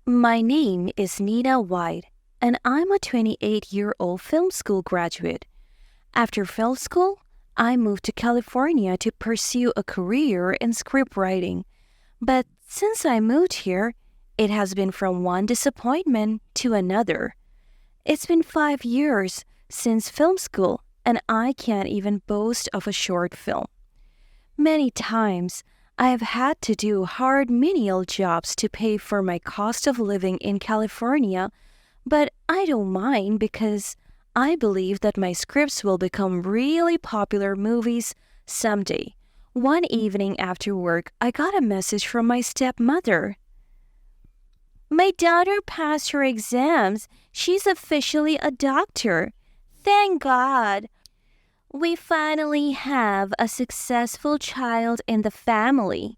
My name is Nina White, and I'm a 28-year-old film school graduate. After film school, I moved to California to pursue a career in script writing. But since I moved here, it has been from one disappointment to another. It's been 5 years since film school, and I can't even boast of a short film. Many times, I have had to do hard menial jobs to pay for my cost of living in California, but I don't mind because I believe that my scripts will become really popular movies someday. One evening after work, I got a message from my stepmother. My daughter passed her exams. She's officially a doctor. Thank God. We finally have a successful child in the family.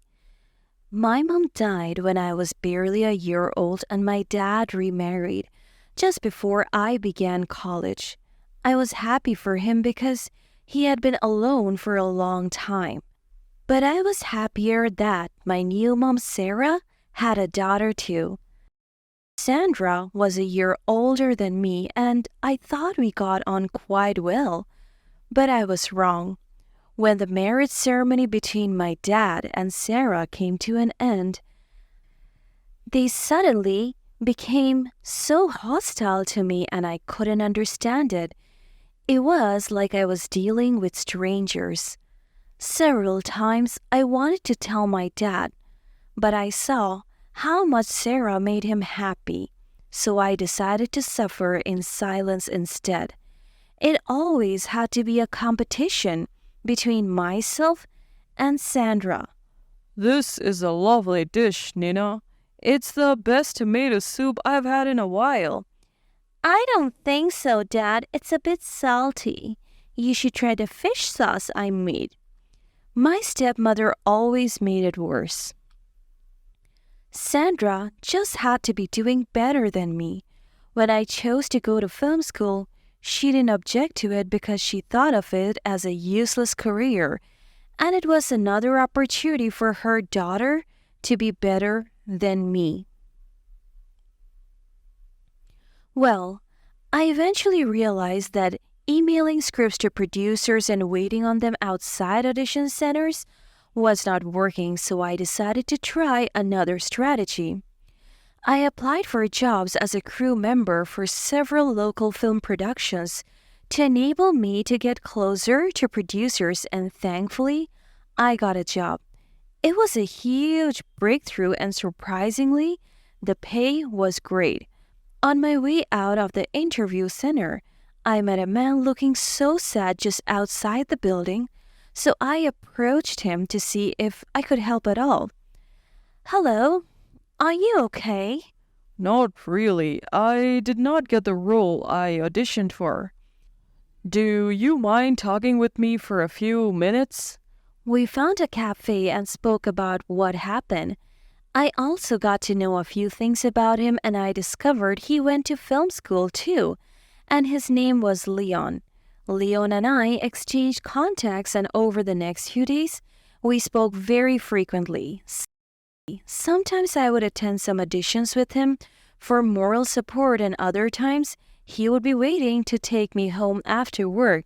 My mom died when I was barely a year old and my dad remarried just before I began college. I was happy for him because he had been alone for a long time. But I was happier that my new mom, Sarah, had a daughter too. Sandra was a year older than me and I thought we got on quite well. But I was wrong. When the marriage ceremony between my dad and Sarah came to an end, they suddenly became so hostile to me and I couldn't understand it. It was like I was dealing with strangers. Several times I wanted to tell my dad, but I saw how much Sarah made him happy, so I decided to suffer in silence instead. It always had to be a competition between myself and Sandra. This is a lovely dish, Nina. It's the best tomato soup I've had in a while. I don't think so, Dad. It's a bit salty. You should try the fish sauce I made. My stepmother always made it worse. Sandra just had to be doing better than me. When I chose to go to film school, she didn't object to it because she thought of it as a useless career, and it was another opportunity for her daughter to be better than me. Well, I eventually realized that emailing scripts to producers and waiting on them outside audition centers was not working, so I decided to try another strategy. I applied for jobs as a crew member for several local film productions to enable me to get closer to producers, and thankfully, I got a job. It was a huge breakthrough, and surprisingly, the pay was great. On my way out of the interview center, I met a man looking so sad just outside the building, so I approached him to see if I could help at all. Hello, are you okay? Not really. I did not get the role I auditioned for. Do you mind talking with me for a few minutes? We found a cafe and spoke about what happened. I also got to know a few things about him and I discovered he went to film school too, and his name was Leon. Leon and I exchanged contacts and over the next few days, we spoke very frequently. Sometimes I would attend some auditions with him for moral support and other times he would be waiting to take me home after work.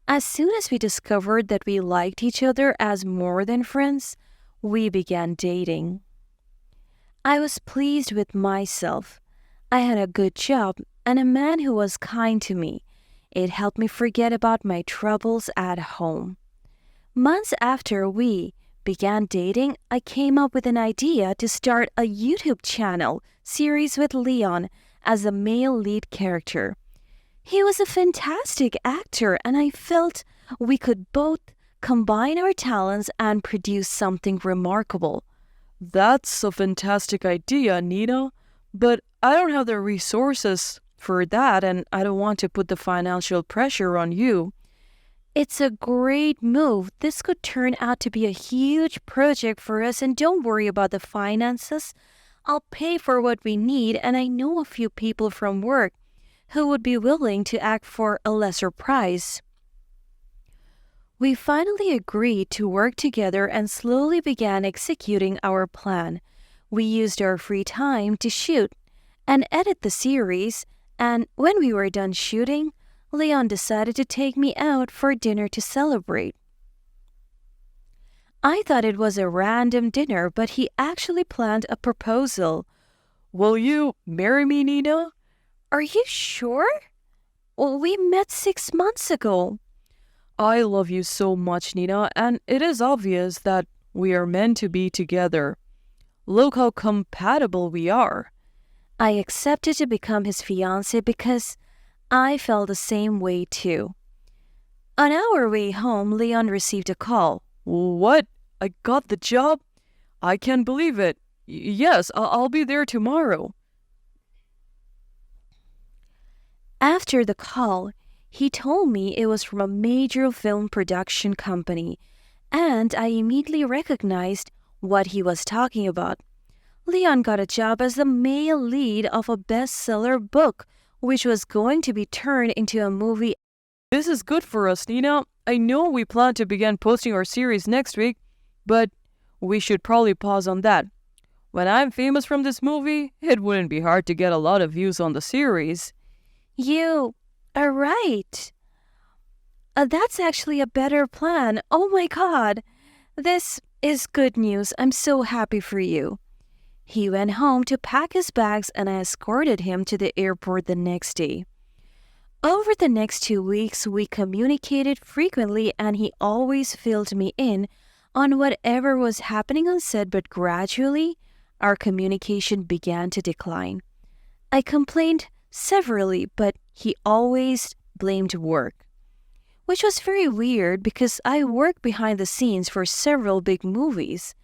As soon as we discovered that we liked each other as more than friends, we began dating. I was pleased with myself. I had a good job and a man who was kind to me. It helped me forget about my troubles at home. Months after we began dating, I came up with an idea to start a YouTube channel series with Leon as a male lead character. He was a fantastic actor, and I felt we could both combine our talents and produce something remarkable. That's a fantastic idea, Nina. But I don't have the resources for that, and I don't want to put the financial pressure on you. It's a great move. This could turn out to be a huge project for us, and don't worry about the finances. I'll pay for what we need, and I know a few people from work who would be willing to act for a lesser price. We finally agreed to work together and slowly began executing our plan. We used our free time to shoot, and edit the series, and when we were done shooting, Leon decided to take me out for dinner to celebrate. I thought it was a random dinner, but he actually planned a proposal. Will you marry me, Nina? Are you sure? Well, we met 6 months ago. I love you so much, Nina, and it is obvious that we are meant to be together. Look how compatible we are. I accepted to become his fiancé because I felt the same way too. On our way home, Leon received a call. What? I got the job? I can't believe it. Yes, I'll be there tomorrow. After the call, he told me it was from a major film production company, and I immediately recognized what he was talking about. Leon got a job as the male lead of a bestseller book, which was going to be turned into a movie. This is good for us, Nina. I know we plan to begin posting our series next week, but we should probably pause on that. When I'm famous from this movie, it wouldn't be hard to get a lot of views on the series. You are right. That's actually a better plan. Oh my God. This is good news. I'm so happy for you. He went home to pack his bags and I escorted him to the airport the next day. Over the next 2 weeks, we communicated frequently and he always filled me in on whatever was happening on set, but gradually, our communication began to decline. I complained severally, but he always blamed work, which was very weird because I worked behind the scenes for several big movies,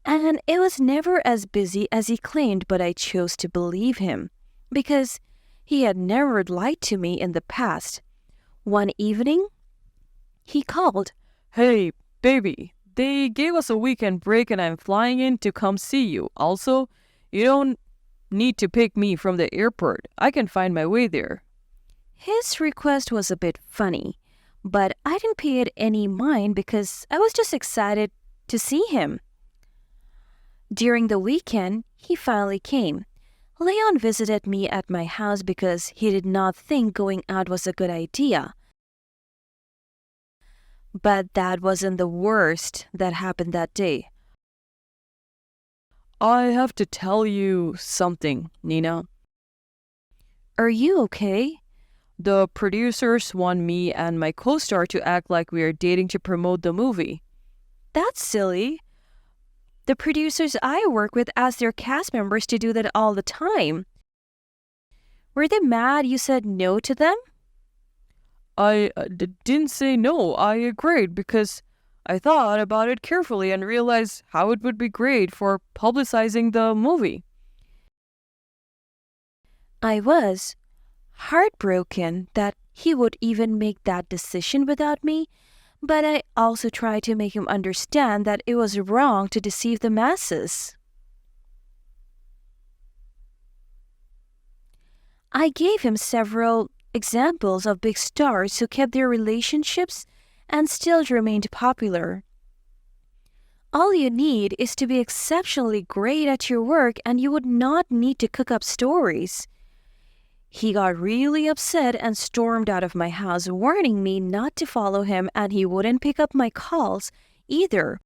and it was never as busy as he claimed, but I chose to believe him because he had never lied to me in the past. One evening, he called. Hey, baby, they gave us a weekend break and I'm flying in to come see you. Also, you don't need to pick me from the airport. I can find my way there. His request was a bit funny, but I didn't pay it any mind because I was just excited to see him. During the weekend, he finally came. Leon visited me at my house because he did not think going out was a good idea. But that wasn't the worst that happened that day. I have to tell you something, Nina. Are you okay? The producers want me and my co-star to act like we are dating to promote the movie. That's silly. The producers I work with ask their cast members to do that all the time. Were they mad you said no to them? I didn't say no. I agreed because I thought about it carefully and realized how it would be great for publicizing the movie. I was heartbroken that he would even make that decision without me, but I also tried to make him understand that it was wrong to deceive the masses. I gave him several examples of big stars who kept their relationships and still remained popular. All you need is to be exceptionally great at your work and you would not need to cook up stories. He got really upset and stormed out of my house, warning me not to follow him, and he wouldn't pick up my calls either.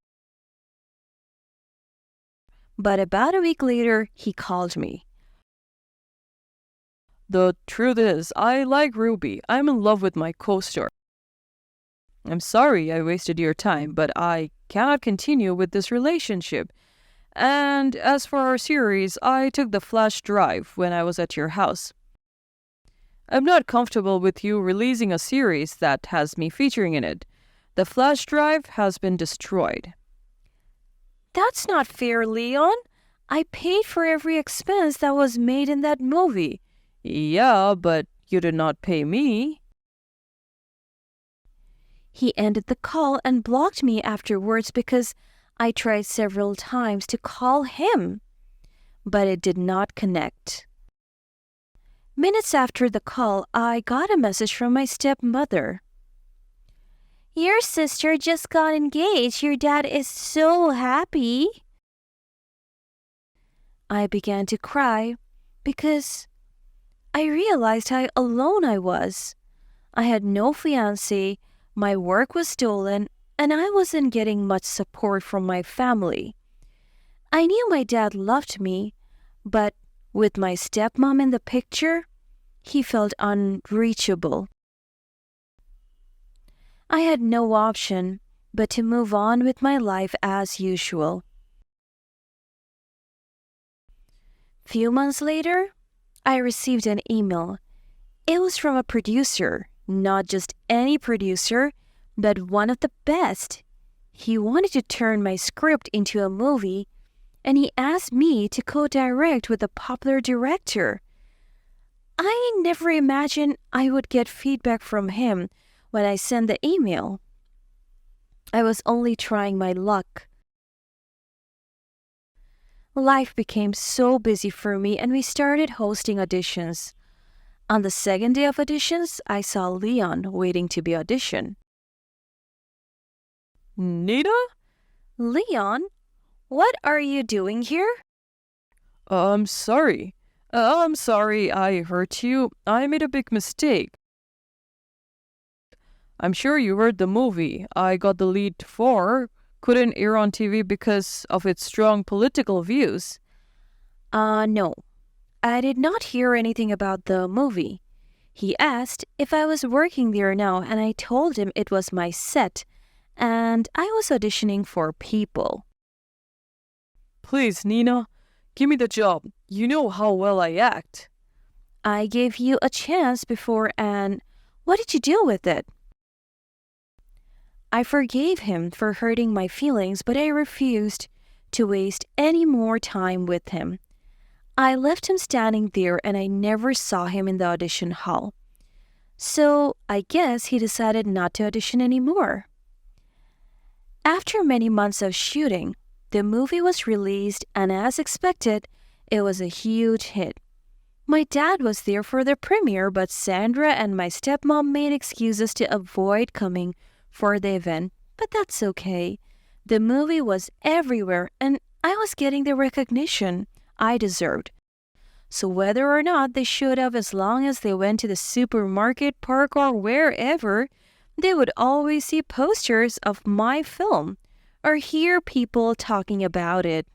But about a week later, he called me. The truth is, I like Ruby. I'm in love with my co-star. I'm sorry I wasted your time, but I cannot continue with this relationship. And as for our series, I took the flash drive when I was at your house. I'm not comfortable with you releasing a series that has me featuring in it. The flash drive has been destroyed. That's not fair, Leon. I paid for every expense that was made in that movie. Yeah, but you did not pay me. He ended the call and blocked me afterwards because I tried several times to call him, but it did not connect. Minutes after the call, I got a message from my stepmother. Your sister just got engaged. Your dad is so happy. I began to cry, because I realized how alone I was. I had no fiancé, my work was stolen, and I wasn't getting much support from my family. I knew my dad loved me, but with my stepmom in the picture, he felt unreachable. I had no option but to move on with my life as usual. Few months later, I received an email. It was from a producer, not just any producer, but one of the best. He wanted to turn my script into a movie, and he asked me to co-direct with a popular director. I never imagined I would get feedback from him when I sent the email. I was only trying my luck. Life became so busy for me and we started hosting auditions. On the second day of auditions, I saw Leon waiting to be auditioned. Nina? Leon, what are you doing here? I'm sorry. I'm sorry I hurt you. I made a big mistake. I'm sure you heard the movie I got the lead for couldn't air on TV because of its strong political views. No. I did not hear anything about the movie. He asked if I was working there now, and I told him it was my set, and I was auditioning for people. Please, Nina, give me the job. You know how well I act. I gave you a chance before, and what did you do with it? I forgave him for hurting my feelings, but I refused to waste any more time with him. I left him standing there and I never saw him in the audition hall. So I guess he decided not to audition anymore. After many months of shooting, the movie was released and as expected, it was a huge hit. My dad was there for the premiere, but Sandra and my stepmom made excuses to avoid coming for the event, but that's okay. The movie was everywhere and I was getting the recognition I deserved. So whether or not they showed up, as long as they went to the supermarket, park, or wherever, they would always see posters of my film or hear people talking about it.